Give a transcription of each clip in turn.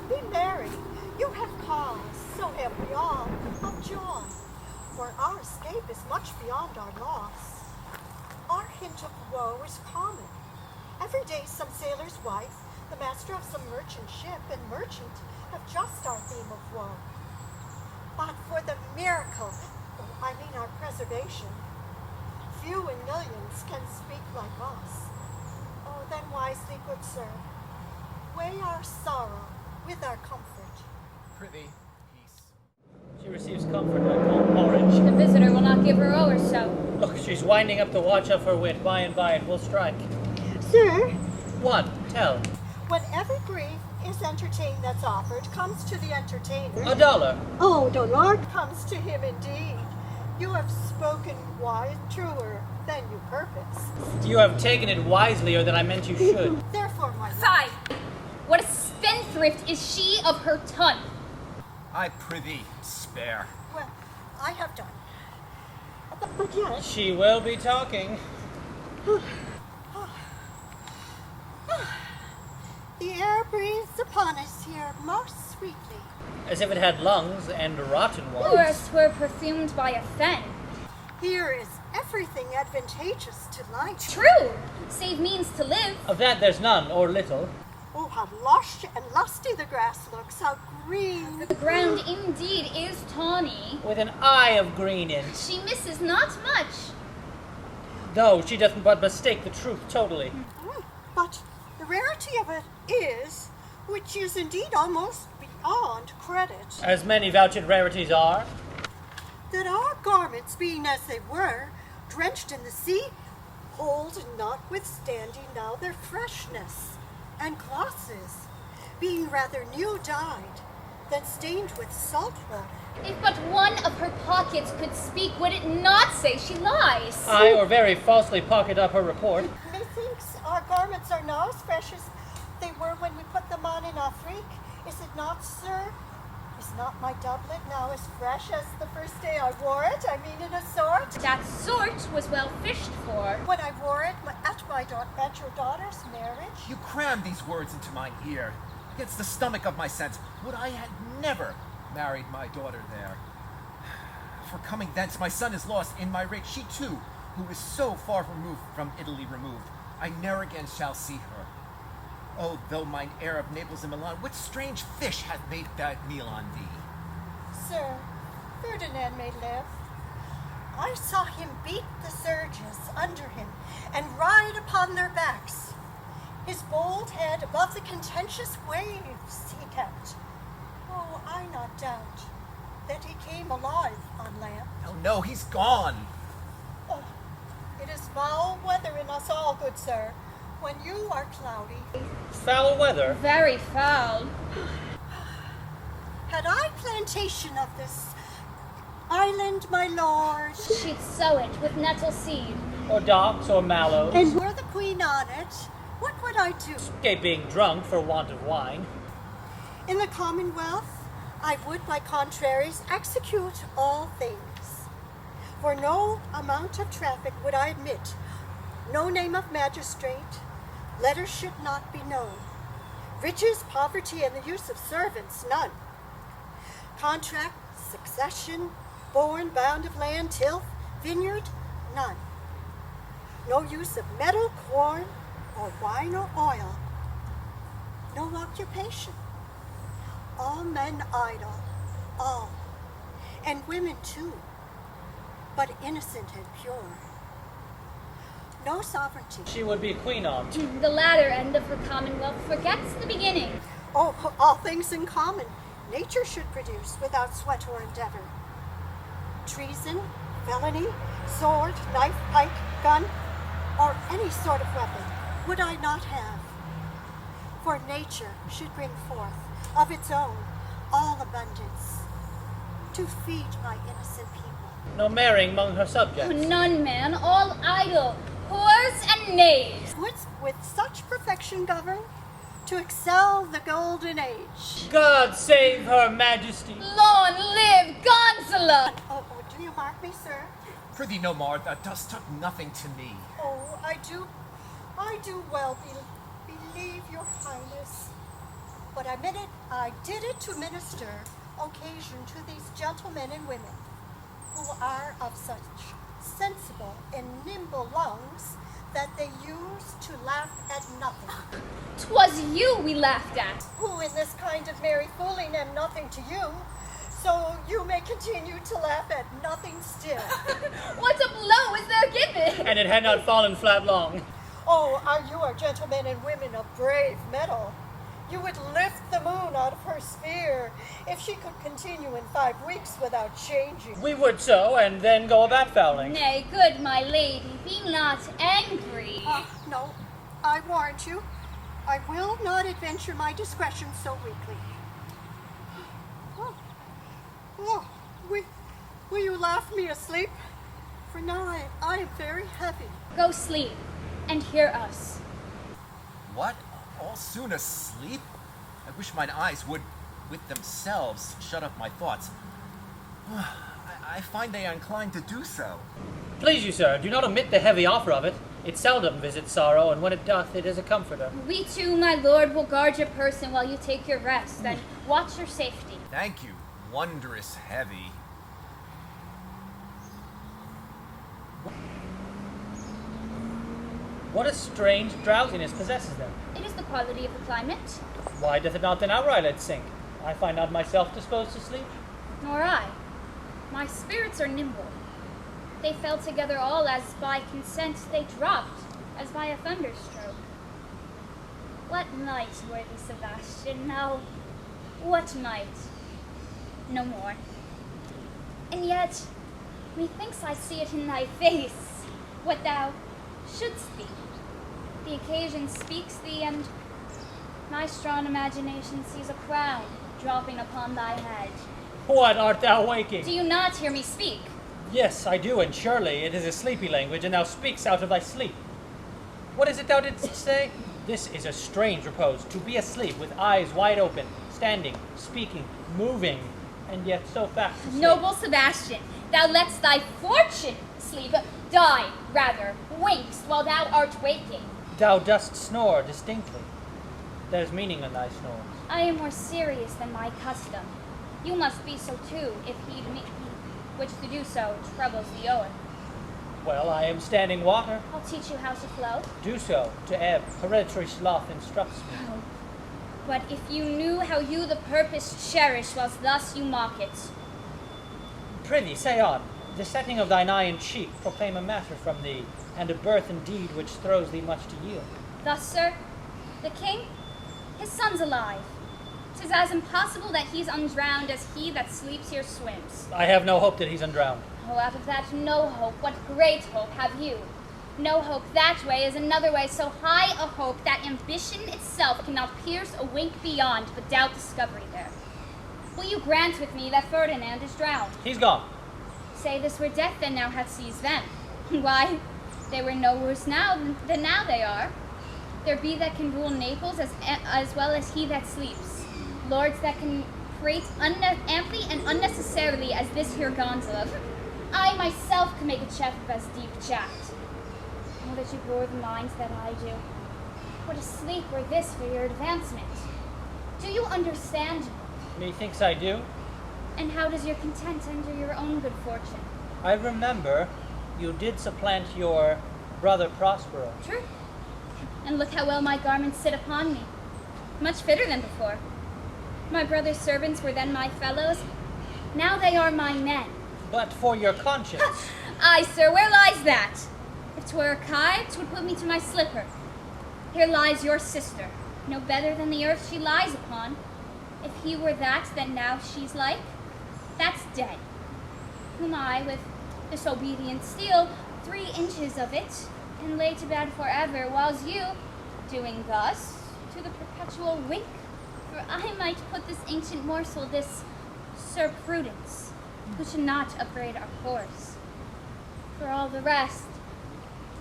and be merry. You have cause, so have we all, of joy. For our escape is much beyond our loss. Our hint of woe is common. Every day some sailor's wife, the master of some merchant ship, and merchant have just our theme of woe. But for the miracle, our preservation, few in millions can speak like us. Oh, then wisely, good sir, weigh our sorrow with our comfort. Prithee, peace. She receives comfort like cold porridge. The visitor will not give her o'er so. Look, she's winding up the watch of her wit. By and by it will strike. Sir, What? Tell. when every grief is entertained that's offered comes to the entertainer. $1. Oh, the Lord comes to him indeed. You have spoken wise, truer than you purpose. You have taken it wiselier than I meant you should. Therefore, my Fie! What a spendthrift is she of her tongue! I prithee, spare. Well, I have done. But yet, She will be talking. the air breathes upon us here most sweetly. As if it had lungs and rotten ones. Or as 'twere perfumed by a fen. Here is everything advantageous to life. True! Save means to live. Of that there's none, or little. Oh, how lush and lusty the grass looks, how green. The ground indeed is tawny. With an eye of green in. She misses not much. Though she doth but mistake the truth totally. But the rarity of it is, which is indeed almost beyond credit, As many vouched rarities are. that our garments, being as they were, drenched in the sea, hold notwithstanding now their freshness, and glosses, being rather new dyed than stained with salt water. If but one of her pockets could speak, would it not say she lies? I or very falsely pocket up her report. Methinks our garments are now as fresh as they were when we put them on in Afrique. Is it not, sir? Is not my doublet now as fresh as the first day I wore it? I mean, in a sort. That sort was well fished for. When I wore it at your daughter's marriage. You cram these words into my ear. Against the stomach of my sense, would I had never married my daughter there. For coming thence, my son is lost in my rage. She too, who is so far removed from Italy removed, I ne'er again shall see her. Oh, though mine heir of Naples and Milan, what strange fish hath made that meal on thee? Sir, Ferdinand may live. I saw him beat the surges under him and ride upon their backs. His bold head above the contentious waves he kept. Oh, I not doubt that he came alive on land. Oh no, he's gone. Oh, it is foul weather in us all, good sir, when you are cloudy. Foul weather. Very foul. Had I plantation of this island, my lord, She'd sow it with nettle seed. Or docks or mallows. and were the queen on it, what would I do? Escape being drunk for want of wine. In the Commonwealth, I would by contraries execute all things. For no amount of traffic would I admit, no name of magistrate, letters should not be known. Riches, poverty, and the use of servants, none. Contract, succession, born, bound of land, tilth, vineyard, none. No use of metal, corn, or wine or oil. No occupation. All men idle, all, and women too, but innocent and pure. No sovereignty. She would be queen on. The latter end of her commonwealth forgets the beginning. Oh, all things in common, nature should produce without sweat or endeavor. Treason, felony, sword, knife, pike, gun, or any sort of weapon would I not have. For nature should bring forth of its own all abundance to feed my innocent people. No marrying among her subjects. None, man, all idle, whores and knaves. Wouldst with such perfection govern to excel the golden age? God save her majesty. Long live Gonzalo! Oh, do you mark me, sir? Prithee no more, thou dost talk nothing to me. Oh, I do well believe your highness. but I did it to minister occasion to these gentlemen and women who are of such sensible and nimble lungs that they use to laugh at nothing. 'Twas you we laughed at. Who in this kind of merry fooling am nothing to you, so you may continue to laugh at nothing still. What a blow is there given! And it had not fallen flat long. Oh, you are gentlemen and women of brave mettle. You would lift the moon out of her sphere if she could continue in 5 weeks without changing. We would so, and then go about fouling. Nay, good my lady, be not angry. No, I warrant you, I will not adventure my discretion so weakly. Will you laugh me asleep? For now I am very heavy. Go sleep, and hear us. What? All soon asleep? I wish mine eyes would, with themselves, shut up my thoughts. I find they are inclined to do so. Please you, sir, do not omit the heavy offer of it. It seldom visits sorrow, and when it doth, it is a comforter. We too, my lord, will guard your person while you take your rest, and watch your safety. Thank you, wondrous heavy. What a strange drowsiness possesses them. It is the quality of the climate. Why doth it not then outright let sink? I find not myself disposed to sleep. Nor I. My spirits are nimble. They fell together all as by consent they dropped, as by a thunderstroke. What night, worthy Sebastian, now, what night? No more. And yet, methinks I see it in thy face, what thou shouldst be. The occasion speaks thee, and my strong imagination sees a crown dropping upon thy head. What art thou waking? Do you not hear me speak? Yes, I do, and surely it is a sleepy language, and thou speaks out of thy sleep. What is it thou didst say? This is a strange repose, to be asleep with eyes wide open, standing, speaking, moving, and yet so fast asleep. Noble Sebastian, thou lett'st thy fortune sleep, die, rather, winks while thou art waking. Thou dost snore distinctly. There is meaning in thy snores. I am more serious than my custom. You must be so too, if heed me, which to do so troubles the ower. Well, I am standing water. I'll teach you how to flow. Do so, to ebb. Hereditary sloth instructs me. Oh, but if you knew how you the purpose cherish, whilst thus you mock it. Prithee, say on. The setting of thine eye and cheek proclaim a matter from thee, and a birth indeed which throws thee much to yield. Thus, sir, the king, his son's alive. 'Tis as impossible that he's undrowned as he that sleeps here swims. I have no hope that he's undrowned. Oh, out of that no hope, what great hope have you? No hope that way is another way, so high a hope that ambition itself cannot pierce a wink beyond, but doubt discovery there. Will you grant with me that Ferdinand is drowned? He's gone. Say this were death then now hath seized them. Why, they were no worse now than now they are. There be that can rule Naples as well as he that sleeps. Lords that can prate amply and unnecessarily as this here gondola. I myself can make a chef of as deep chat. Oh, that you bore the minds that I do. What a sleep were this for your advancement. Do you understand me? Methinks I do. And how does your content under your own good fortune? I remember you did supplant your brother Prospero. True. And look how well my garments sit upon me. Much fitter than before. My brother's servants were then my fellows. Now they are my men. But for your conscience. Aye, sir, where lies that? If 'twere a kite, 'twould put me to my slipper. Here lies your sister, no better than the earth she lies upon. If he were that, then now she's like, that's dead. Whom I, with disobedient steel, 3 inches of it, and lay to bed forever, whiles you, doing thus, to the perpetual wink, for I might put this ancient morsel, this Sir Prudence, who should not upbraid our course. For all the rest,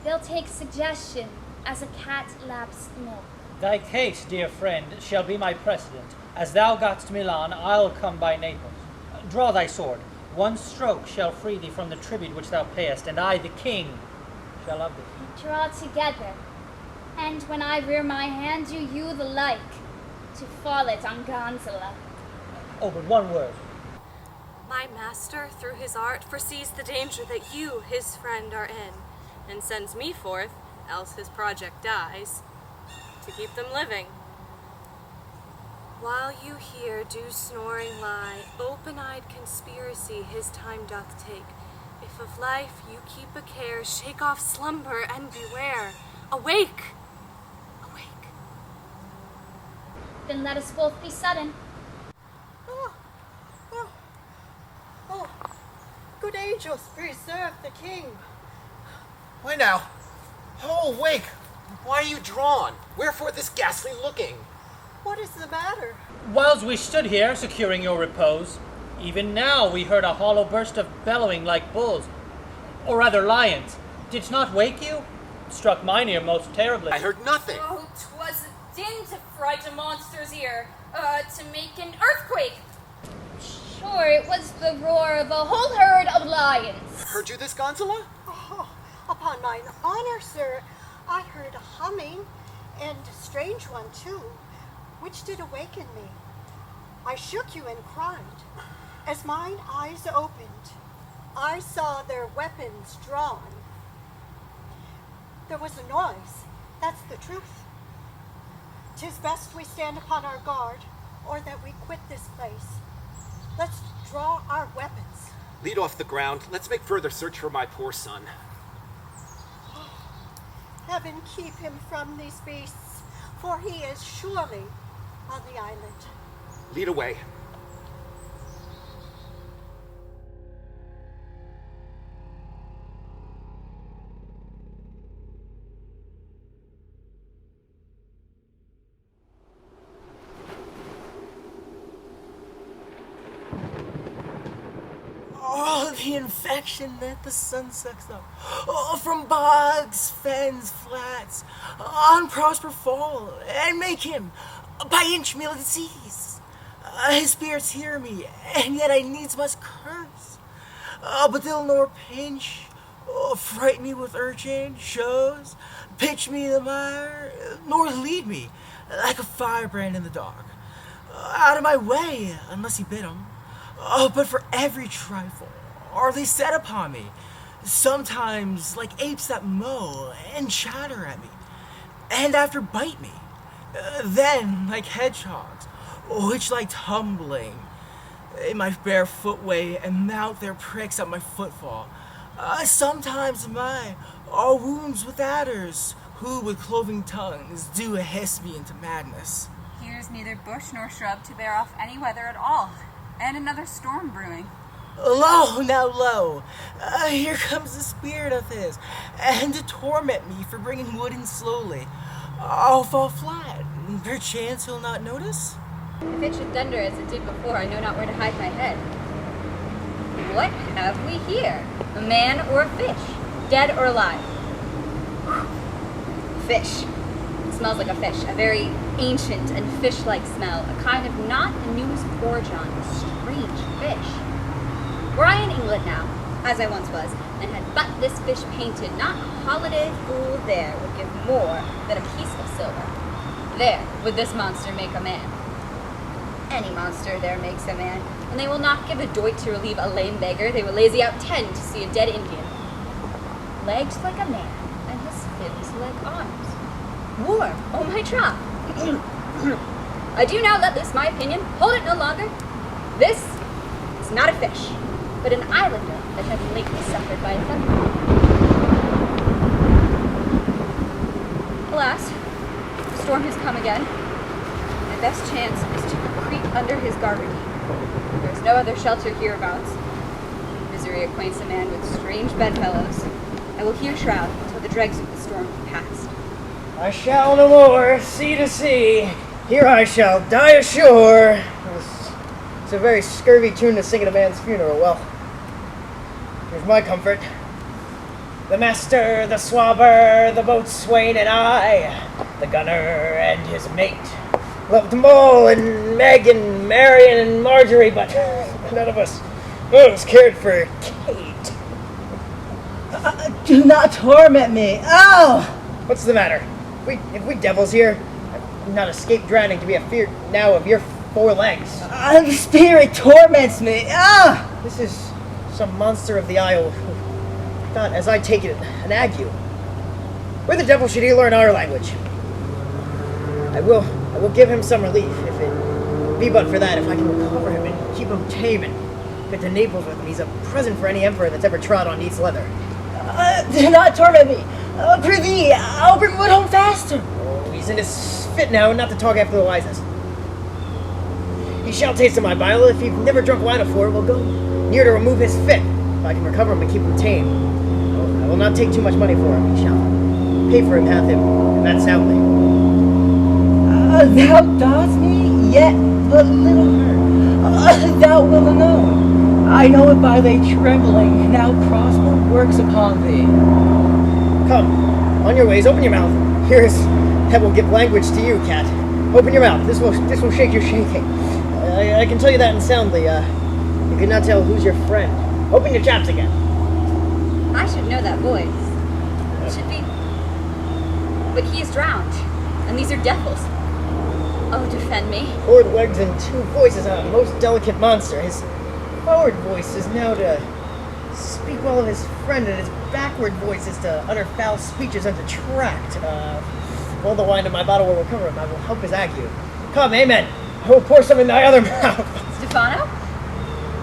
they'll take suggestion as a cat laps milk. Thy case, dear friend, shall be my precedent. As thou gotst Milan, I'll come by Naples. Draw thy sword. One stroke shall free thee from the tribute which thou payest, and I, the king, shall love thee. Draw together, and when I rear my hand, do you the like. to fall it on Gonzala. Oh, but one word. My master, through his art, foresees the danger that you, his friend, are in, and sends me forth, else his project dies, to keep them living. While you here do snoring lie, open-eyed conspiracy his time doth take. If of life you keep a care, shake off slumber and beware. Awake! Awake! Then let us both be sudden. Oh, good angels, preserve the king. Why now? Oh, wake! Why are you drawn? Wherefore this ghastly looking? What is the matter? Whilst we stood here, securing your repose, even now we heard a hollow burst of bellowing like bulls, or rather lions. Did't not wake you? Struck mine ear most terribly. I heard nothing. Oh, 'twas a din to fright a monster's ear, to make an earthquake. Sure, it was the roar of a whole herd of lions. Heard you this, Gonzala? Oh, upon mine honor, sir, I heard a humming, and a strange one too, which did awaken me. I shook you and cried. As mine eyes opened, I saw their weapons drawn. There was a noise, that's the truth. 'Tis best we stand upon our guard, or that we quit this place. Let's draw our weapons. Lead off the ground. Let's make further search for my poor son. Heaven keep him from these beasts, for he is surely on the island. Lead away. Oh, the infection that the sun sucks up. Oh, from bogs, fens, flats, on prosper fall, and make him, by inch meal disease. His spirits hear me, and yet I needs must curse. But they'll nor pinch, fright me with urchin, shows, pitch me in the mire, nor lead me, like a firebrand in the dark, out of my way, unless he bid 'em. Oh, but for every trifle are they set upon me, sometimes like apes that mow and chatter at me, and after bite me, then like hedgehogs, which like tumbling in my bare footway and mount their pricks at my footfall. Sometimes my are wounds with adders, who with cloven tongues do hiss me into madness. Here's neither bush nor shrub to bear off any weather at all, and another storm brewing. Lo, now lo, here comes the spirit of his, and to torment me for bringing wood in slowly. I'll fall flat, perchance he'll not notice. If it should thunder as it did before, I know not where to hide my head. What have we here? A man or a fish? Dead or alive? Fish. It smells like a fish, a very ancient and fish-like smell, a kind of not the newest bourgeon, a strange fish. Were I in England now, as I once was, and had but this fish painted, not a holiday fool there would give more than a piece of silver. There would this monster make a man. Any monster there makes a man, and they will not give a doit to relieve a lame beggar. They will lazy out 10 to see a dead Indian. Legs like a man, and his fins like arms. Warm, oh my troth. I do now let loose my opinion, hold it no longer. This is not a fish, but an islander that hath lately suffered by a thunder. Alas, the storm has come again. My best chance is to creep under his garden. There is no other shelter hereabouts. Misery acquaints a man with strange bedfellows. I will here shroud until the dregs of the storm be past. I shall no more sea to sea. Here I shall die ashore. It's a very scurvy tune to sing at a man's funeral. Well, here's my comfort. The master, the swabber, the boatswain, and I, the gunner and his mate, loved them all, and Meg and Marion and Marjorie, but none of us cared for Kate. Do not torment me. Oh! What's the matter? If we devils here, not escape drowning to be afeard now of your 4 legs. The spirit torments me. Ah! This is some monster of the Isle who got, as I take it, an ague. Where the devil should he learn our language? I will give him some relief, if it be but for that, if I can recover him and keep him tame and get to Naples with him. He's a present for any emperor that's ever trod on East leather. Do not torment me. Prithee, I'll bring wood home faster. Oh, he's in his fit now, not to talk after the wisest. He shall taste of my bile. If you've never drunk wine before, we'll go near to remove his fit. If I can recover him and keep him tame. Oh, I will not take too much money for him. He shall pay for him, hath him, and that soundly. Thou dost me yet but little hurt. Thou wilt know. I know it by thy trembling. Now prosper works upon thee. Come, on your ways, open your mouth. Here's that will give language to you, cat. Open your mouth. This will shake your shaking. I can tell you that in soundly. You could not tell who's your friend. Open your chaps again. I should know that voice. It should be. But he is drowned, and these are devils. Oh, defend me. 4 legs and 2 voices, a most delicate monster. His forward voice is now to speak well of his friend, and his backward voice is to utter foul speeches and detract. Well, the wine in my bottle will recover him. I will help his ague. Come, amen. I will pour some in thy other mouth. Stefano?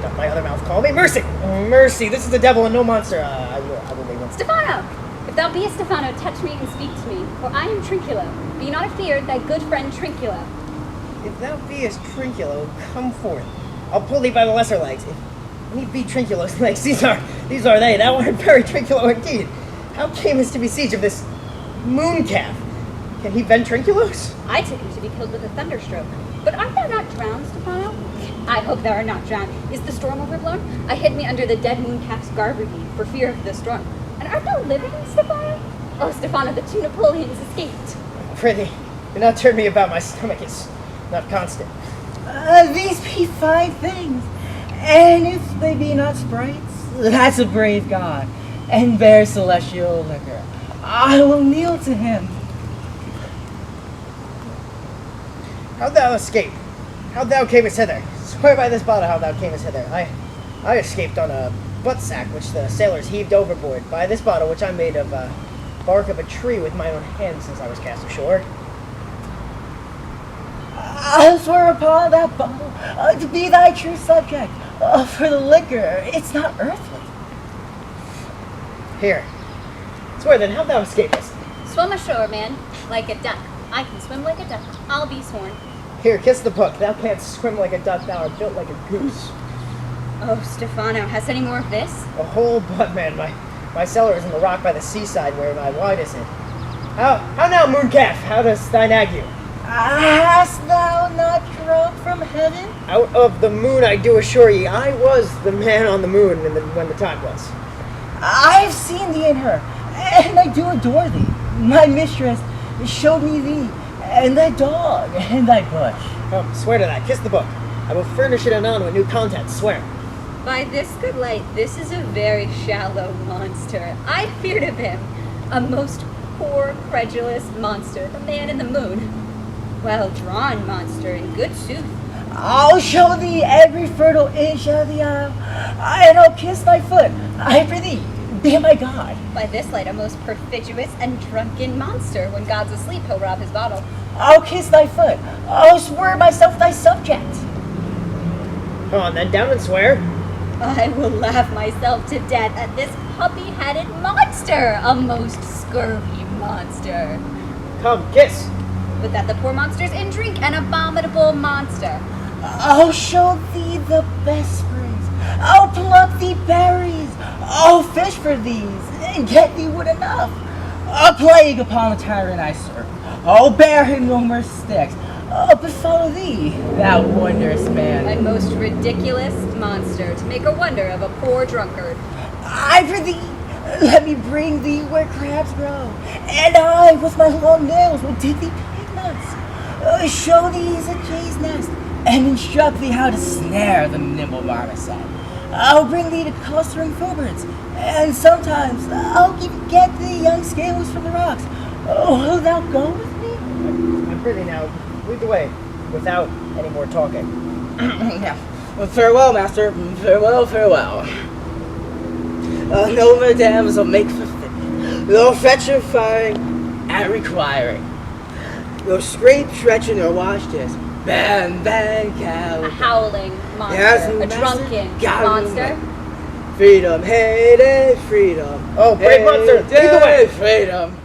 Doth my other mouth call me? Mercy! Mercy, this is the devil and no monster. I will make one. Stefano! If thou beest Stefano, touch me and speak to me, for I am Trinculo. Be not afeard, thy good friend Trinculo. If thou beest Trinculo, come forth. I'll pull thee by the lesser legs. If need be Trinculo's legs, these are they. Thou art very Trinculo indeed. How camest to besiege of this moon calf? Can he bend Trinculos? I took him to be killed with a thunderstroke. But art thou not drowned, Stefano? I hope thou art not drowned. Is the storm overblown? I hid me under the dead moon calf's garberdine for fear of the storm. And art thou living, Stefano? Oh, Stefano, the 2 Napoleons escaped. Prithee, do not turn me about. My stomach is not constant. These be fine things, and if they be not sprites, that's a brave god, and bear celestial liquor. I will kneel to him. How'd thou escape? How thou camest hither? Swear by this bottle how thou camest hither. I escaped on a butt sack which the sailors heaved overboard. By this bottle which I made of bark of a tree with my own hands since I was cast ashore. I swear upon that bottle to be thy true subject. For the liquor, it's not earthly. Here. Swear then, how thou escapest? Swim ashore, man, like a duck. I can swim like a duck. I'll be sworn. Here, kiss the book. Thou canst swim like a duck, thou art built like a goose. Oh, Stefano, has any more of this? A whole butt, man. My cellar is in the rock by the seaside where my wine is in. How now, mooncalf? How does thine ague? Hast thou not drunk from heaven? Out of the moon, I do assure ye, I was the man on the moon when the time was. I have seen thee in her, and I do adore thee. My mistress showed me thee, and thy dog, and thy bush. Come, swear to that. Kiss the book. I will furnish it anon with new contents. Swear. By this good light, this is a very shallow monster. I feared of him. A most poor, credulous monster, the man in the moon. Well-drawn monster, in good sooth. I'll show thee every fertile inch of the isle, and I'll kiss thy foot. I prithee, be my god. By this light, a most perfidious and drunken monster. When God's asleep, he'll rob his bottle. I'll kiss thy foot. I'll swear myself thy subject. Come on, then, down and swear. I will laugh myself to death at this puppy-headed monster, a most scurvy monster. Come, kiss. But that the poor monster's in drink, an abominable monster. I'll show thee the best springs. I'll pluck thee berries. I'll fish for these, and get thee wood enough. A plague upon the tyrant I serve. I'll bear him no more sticks. But follow thee, thou wondrous man. A most ridiculous monster, to make a wonder of a poor drunkard. I prithee, let me bring thee where crabs grow, and I, with my long nails, will dig thee pig nuts. Show thee a jay's nest, and instruct thee how to snare the nimble marmoset. I'll bring thee to clustering filberts, and sometimes I'll get thee young scales from the rocks. Oh, wilt thou go with me? I'm Really now, lead the way, without any more talking. Yeah. Well, farewell, master. Farewell, farewell. No more dams will make for fit. No fetchifying and requiring. No scrape, stretching, or wash this. Bang, bang, cow. A howling monster. Yes, a master. drunken Got monster. Freedom, hey day, freedom. Oh, brave monster, lead the way. Freedom.